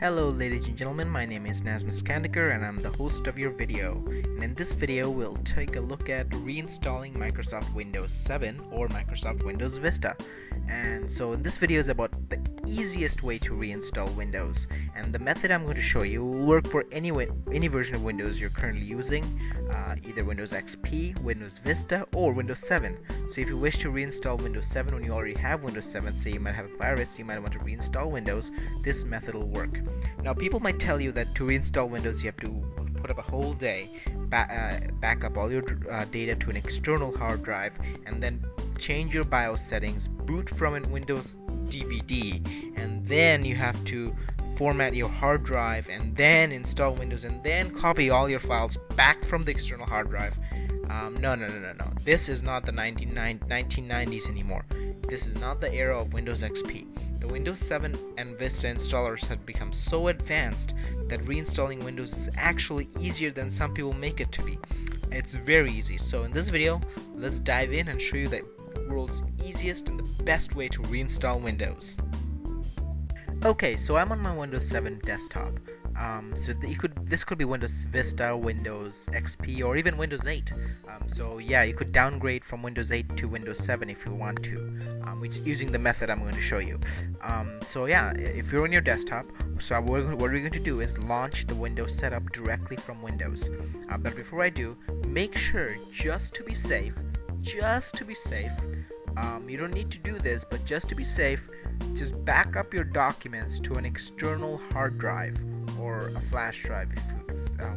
Hello ladies and gentlemen, my name is Nazmus Kandikar and I'm the host of your video. And in this video we'll take a look at reinstalling Microsoft Windows 7 or Microsoft Windows Vista. And so this video is about the easiest way to reinstall Windows, and the method I'm going to show you will work for any version of Windows you're currently using, either Windows XP, Windows Vista, or Windows 7. So if you wish to reinstall Windows 7 when you already have Windows 7, say you might have a virus, you might want to reinstall Windows, this method will work. Now people might tell you that to reinstall Windows you have to put up a whole day, back up all your data to an external hard drive, and then change your BIOS settings, boot from a Windows DVD, and then you have to format your hard drive and then install Windows and then copy all your files back from the external hard drive. No. This is not the 1990s anymore. This is not the era of Windows XP. The Windows 7 and Vista installers have become so advanced that reinstalling Windows is actually easier than some people make it to be. It's very easy. So in this video, let's dive in and show you the world's easiest and the best way to reinstall Windows. Okay, so I'm on my Windows 7 desktop. This could be Windows Vista, Windows XP, or even Windows 8. So yeah, you could downgrade from Windows 8 to Windows 7 if you want to, which using the method I'm going to show you. So yeah, if you're on your desktop, so what we're going to do is launch the Windows setup directly from Windows. But before I do, make sure, just to be safe, you don't need to do this, but just to be safe, just back up your documents to an external hard drive or a flash drive,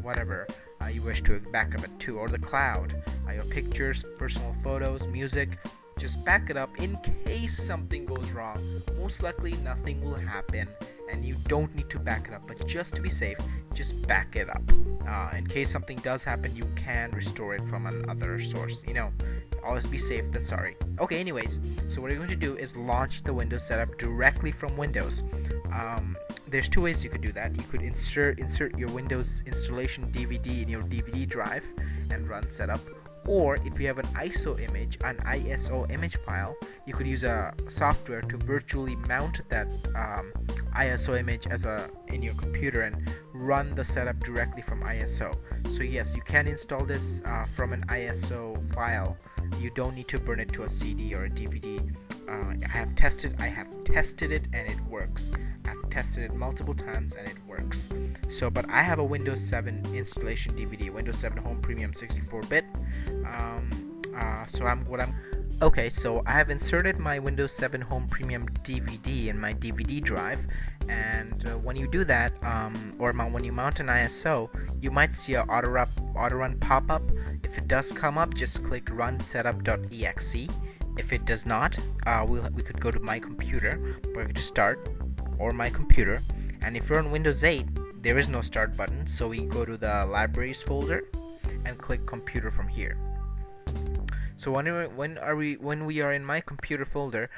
whatever you wish to back up it to, or the cloud, your pictures, personal photos, music. Just back it up in case something goes wrong. Most likely nothing will happen and you don't need to back it up, but just to be safe, just back it up. In case something does happen, you can restore it from another source. Always be safe than sorry. Okay, anyways, so what you're going to do is launch the Windows setup directly from Windows. There's two ways you could do that. You could insert your Windows installation DVD in your DVD drive and run setup. Or if you have an ISO image file, you could use a software to virtually mount that ISO image in your computer and run the setup directly from ISO. So yes, you can install this from an ISO file. You don't need to burn it to a CD or a DVD. I have tested it and it works. I've tested it multiple times and it works. But I have a Windows 7 installation DVD, Windows 7 Home Premium 64-bit. Okay, so I have inserted my Windows 7 Home Premium DVD in my DVD drive, and when you do that, when you mount an ISO, you might see a auto run pop up. If it does come up, just click run setup.exe. If it does not, we could go to my computer, we're going to start, or my computer, and if you're on Windows 8, there is no start button, so we go to the libraries folder and click computer from here. So when we are in my computer folder,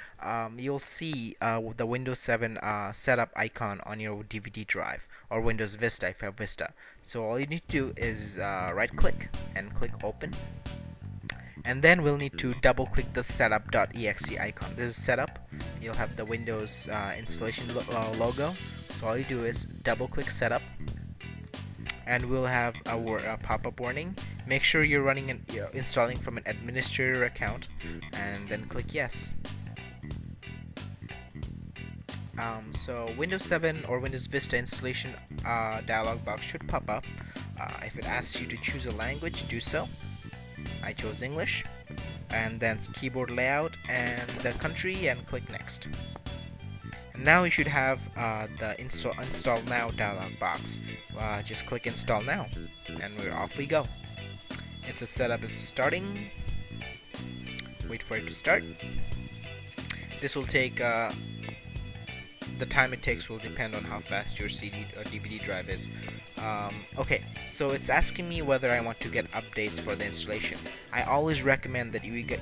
you'll see the Windows 7 setup icon on your DVD drive, or Windows Vista if you have Vista. So all you need to do is right click and click open, and then we'll need to double click the setup.exe icon. This is setup. You'll have the Windows installation logo. So all you do is double click setup, and we'll have a pop-up warning. Make sure you're running and installing from an administrator account, and then click yes. So Windows 7 or Windows Vista installation dialog box should pop up. If it asks you to choose a language, do so. I chose English, and then keyboard layout and the country, and click next. And now you should have the install now dialog box. Just click install now, and we're off we go. It's a setup is starting. Wait for it to start. This will take the time it takes will depend on how fast your CD or DVD drive is. Okay, so it's asking me whether I want to get updates for the installation. I always recommend that you get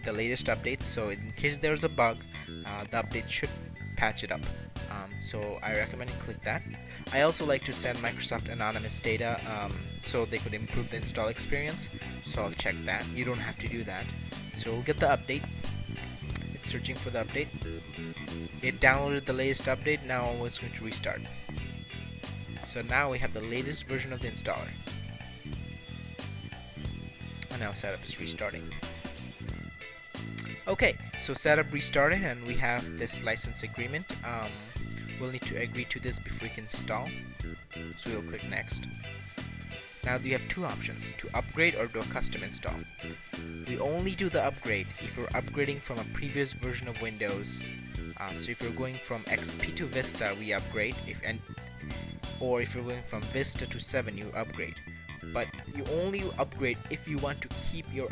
the latest updates. So in case there's a bug, the update should patch it up. So I recommend you click that. I also like to send Microsoft anonymous data so they could improve the install experience. So I'll check that. You don't have to do that. So we'll get the update. It's searching for the update. It downloaded the latest update. Now it's going to restart. So now we have the latest version of the installer. And now setup is restarting. Okay, so setup restarted and we have this license agreement. We'll need to agree to this before we can install. So we'll click next. Now you have two options, to upgrade or do a custom install. We only do the upgrade if you're upgrading from a previous version of Windows. So if you're going from XP to Vista, we upgrade, or if you're going from Vista to 7, you upgrade. But you only upgrade if you want to keep your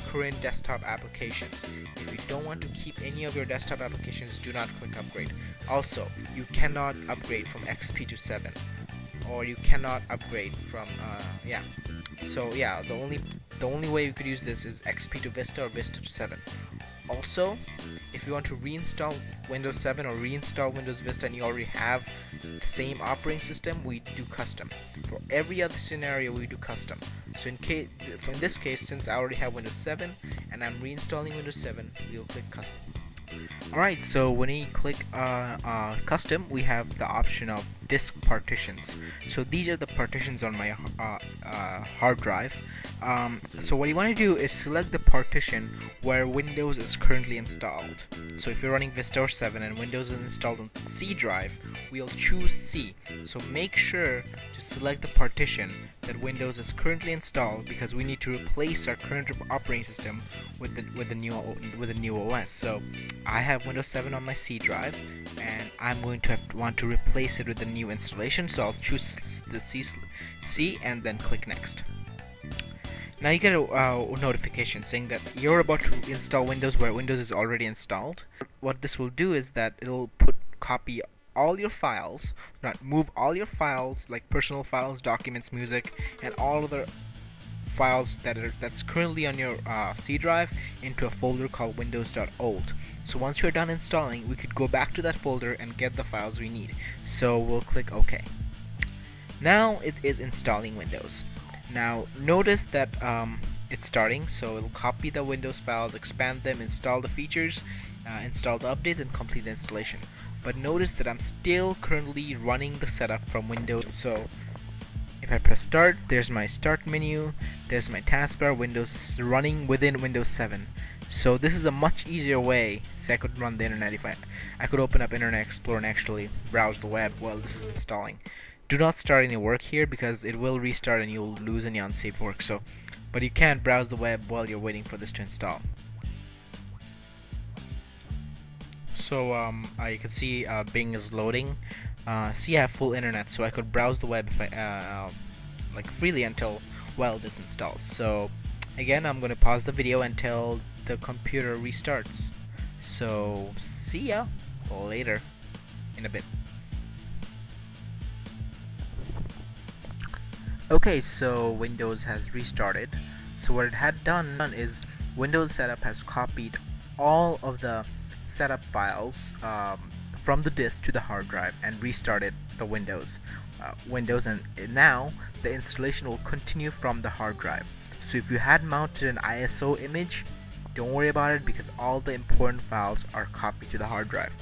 current desktop applications. If you don't want to keep any of your desktop applications, do not click upgrade. Also, you cannot upgrade from XP to 7, or you cannot upgrade from So yeah, the only way you could use this is XP to Vista or Vista to 7. Also, if you want to reinstall Windows 7 or reinstall Windows Vista and you already have the same operating system, we do custom. For every other scenario, we do custom. So in this case, since I already have Windows 7 and I'm reinstalling Windows 7, we'll click custom. Alright, so when you click custom, we have the option of disk partitions. So these are the partitions on my hard drive. So what you want to do is select the partition where Windows is currently installed. So if you're running Vista or 7 and Windows is installed on C drive, we'll choose C. So make sure to select the partition that Windows is currently installed, because we need to replace our current operating system with the new OS. So I have Windows 7 on my C drive, and I'm going to want to replace it with the new installation. So I'll choose the C and then click next. Now you get a notification saying that you're about to install Windows where Windows is already installed. What this will do is that it'll copy all your files, move all your files like personal files, documents, music, and all other files that's currently on your C drive into a folder called windows.old. So once you're done installing, we could go back to that folder and get the files we need. So we'll click OK. Now it is installing Windows. Now notice that it's starting, so it'll copy the Windows files, expand them, install the features, install the updates, and complete the installation. But notice that I'm still currently running the setup from Windows. So if I press start, there's my start menu, there's my taskbar, Windows is running within Windows 7. So this is a much easier way. So I could run the internet if I could open up Internet Explorer and actually browse the web while this is installing. Do not start any work here because it will restart and you'll lose any unsaved work. But you can't browse the web while you're waiting for this to install. So you can see Bing is loading. See, I have full internet, so I could browse the web if like freely until this installs. So again, I'm going to pause the video until the computer restarts. So see ya later in a bit. Okay, so Windows has restarted. So what it had done is Windows setup has copied all of the setup files from the disk to the hard drive and restarted the Windows, and now the installation will continue from the hard drive. So if you had mounted an ISO image, don't worry about it because all the important files are copied to the hard drive.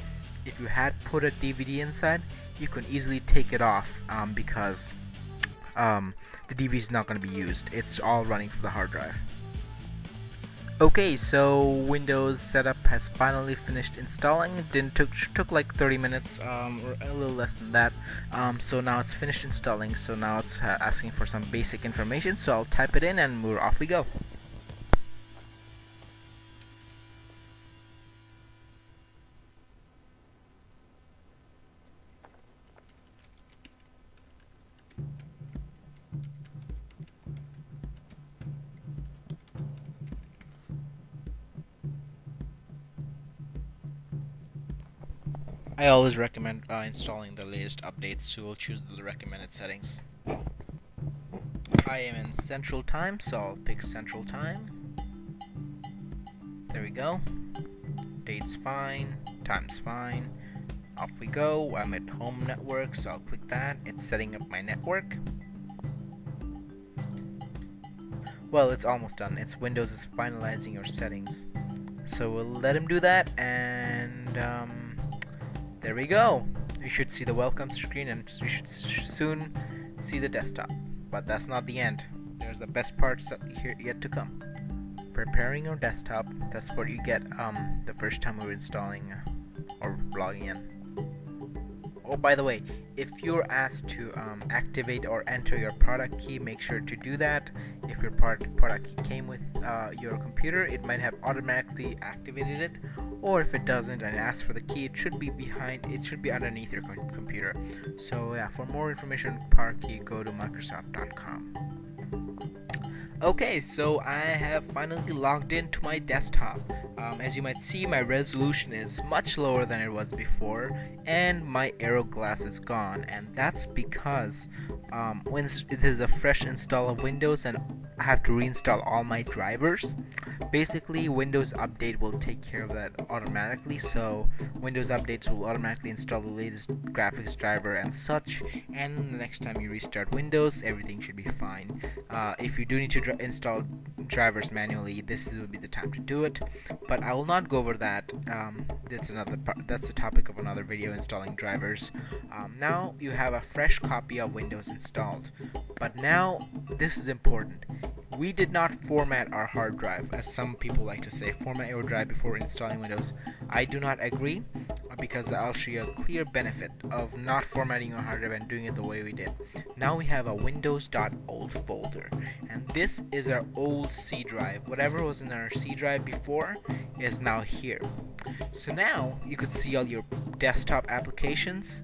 If you had put a DVD inside, you can easily take it off because the DVD is not going to be used. It's all running from the hard drive. Okay, so Windows setup has finally finished installing. It took like 30 minutes, or a little less than that. So now it's finished installing. So now it's asking for some basic information. So I'll type it in and off we go. I always recommend installing the latest updates, so we'll choose the recommended settings. I am in Central Time, so I'll pick Central Time. There we go. Date's fine, time's fine. Off we go. I'm at Home Network, so I'll click that. It's setting up my network. Well, it's almost done. Windows is finalizing your settings. So we'll let him do that, and there we go. you should see the welcome screen, and you should soon see the desktop. But that's not the end. There's the best parts here yet to come. Preparing your desktop, that's what you get the first time we're installing or logging in. Oh, by the way, if you're asked to activate or enter your product key, make sure to do that. If your product key came with your computer, it might have automatically activated it, or if it doesn't and asks for the key, it should be underneath your computer. So yeah, for more information on product key, go to Microsoft.com. Okay, so I have finally logged into my desktop. As you might see, my resolution is much lower than it was before, and my arrow glass is gone, and that's because when it is a fresh install of Windows and I have to reinstall all my drivers. Basically, Windows Update will take care of that automatically, so Windows Updates will automatically install the latest graphics driver and such, and the next time you restart Windows, everything should be fine. If you do need to install drivers manually, this will be the time to do it, but I will not go over that. That's the topic of another video, installing drivers. Now you have a fresh copy of Windows installed, but now this is important. We did not format our hard drive, as some people like to say, format your drive before installing Windows. I do not agree, because I'll show you a clear benefit of not formatting your hard drive and doing it the way we did. Now we have a windows.old folder, and this is our old C drive. Whatever was in our C drive before is now here. So now you could see all your desktop applications.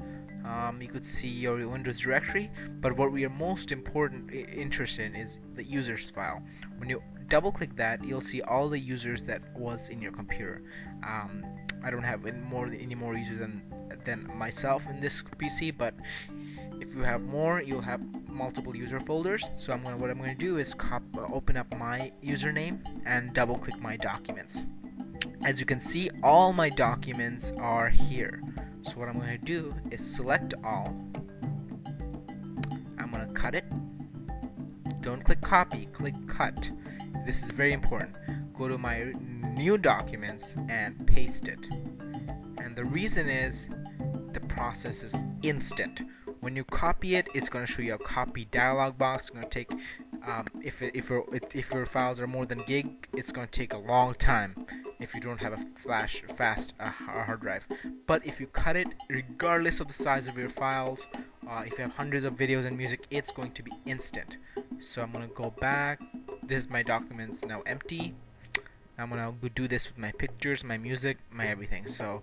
You could see your Windows directory, but what we are most interested in is the users file. When you double click that, you'll see all the users that was in your computer. I don't have any more users than myself in this PC, but if you have more, you'll have multiple user folders. So what I'm going to do is open up my username and double click my documents. As you can see, all my documents are here. So what I'm going to do is select all. I'm going to cut it. Don't click copy, click cut. This is very important. Go to my new documents and paste it. And the reason is the process is instant. When you copy it, it's going to show you a copy dialog box. It's going to take if your files are more than gig, it's going to take a long time if you don't have a fast hard drive. But if you cut it, regardless of the size of your files, if you have hundreds of videos and music, it's going to be instant. So I'm going to go back. This is my documents now empty. I'm going to do this with my pictures, my music, my everything. So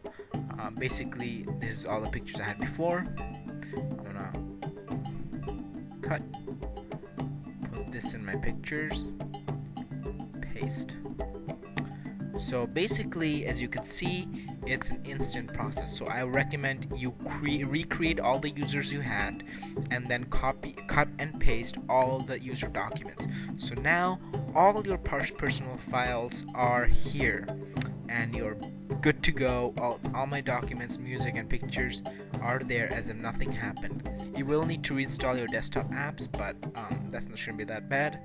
basically, this is all the pictures I had before. I'm going to cut. Put this in my pictures. Paste. So basically, as you can see, it's an instant process. So I recommend you recreate all the users you had, and then cut and paste all the user documents. So now all your personal files are here, and you're good to go. All my documents, music, and pictures are there as if nothing happened. You will need to reinstall your desktop apps, but that shouldn't be that bad.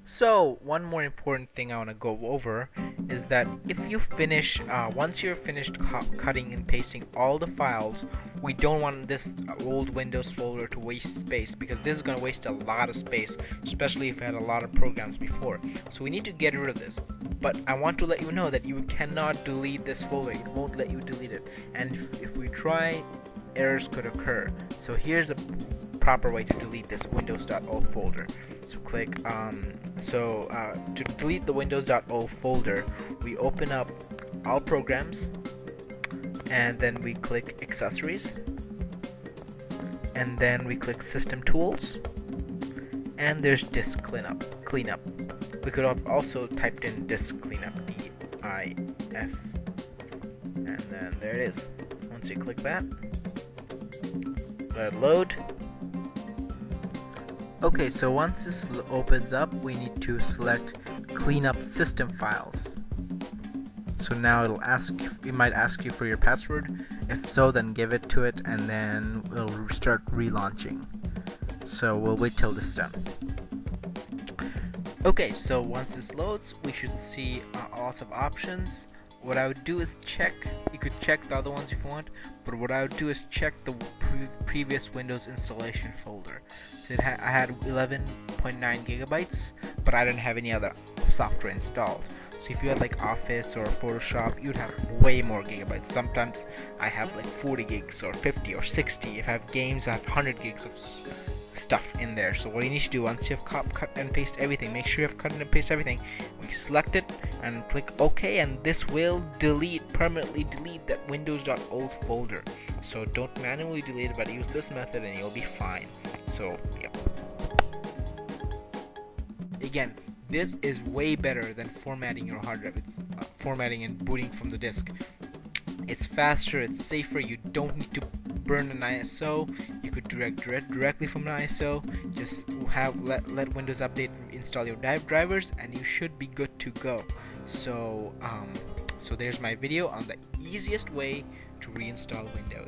So one more important thing I want to go over is that if you finish, once you're finished cutting and pasting all the files, we don't want this old Windows folder to waste space, because this is going to waste a lot of space, especially if you had a lot of programs before. So we need to get rid of this. But I want to let you know that you cannot delete this folder. It won't let you delete it. And if we try, errors could occur. So here's the proper way to delete this windows.old folder. So click to delete the windows.old folder, we open up all programs, and then we click accessories, and then we click system tools, and there's disk cleanup. We could have also typed in disk cleanup, DIS, and then there it is. Once you click that, let it load. Okay, so once this opens up, we need to select cleanup system files. So now it might ask you for your password. If so, then give it to it, and then it'll start relaunching. So we'll wait till this is done. Okay, so once this loads, we should see lots of options. what I would do is check. You could check the other ones if you want, but what I would do is check the previous Windows installation folder. So I had 11.9 gigabytes, but I didn't have any other software installed. So if you had like Office or Photoshop, you'd have way more gigabytes. Sometimes I have like 40 gigs or 50 or 60. If I have games, I have 100 gigs of stuff in there. So what you need to do, once you have cut and paste everything, make sure you have cut and paste everything. We select it and click OK, and this will permanently delete that windows.old folder. So don't manually delete it, but use this method and you'll be fine. So yeah. Again, this is way better than formatting your hard drive. It's formatting and booting from the disk. It's faster, it's safer, you don't need to burn an ISO. You could directly from an ISO. Just let Windows Update install your drivers and you should be good to go. So so there's my video on the easiest way to reinstall Windows.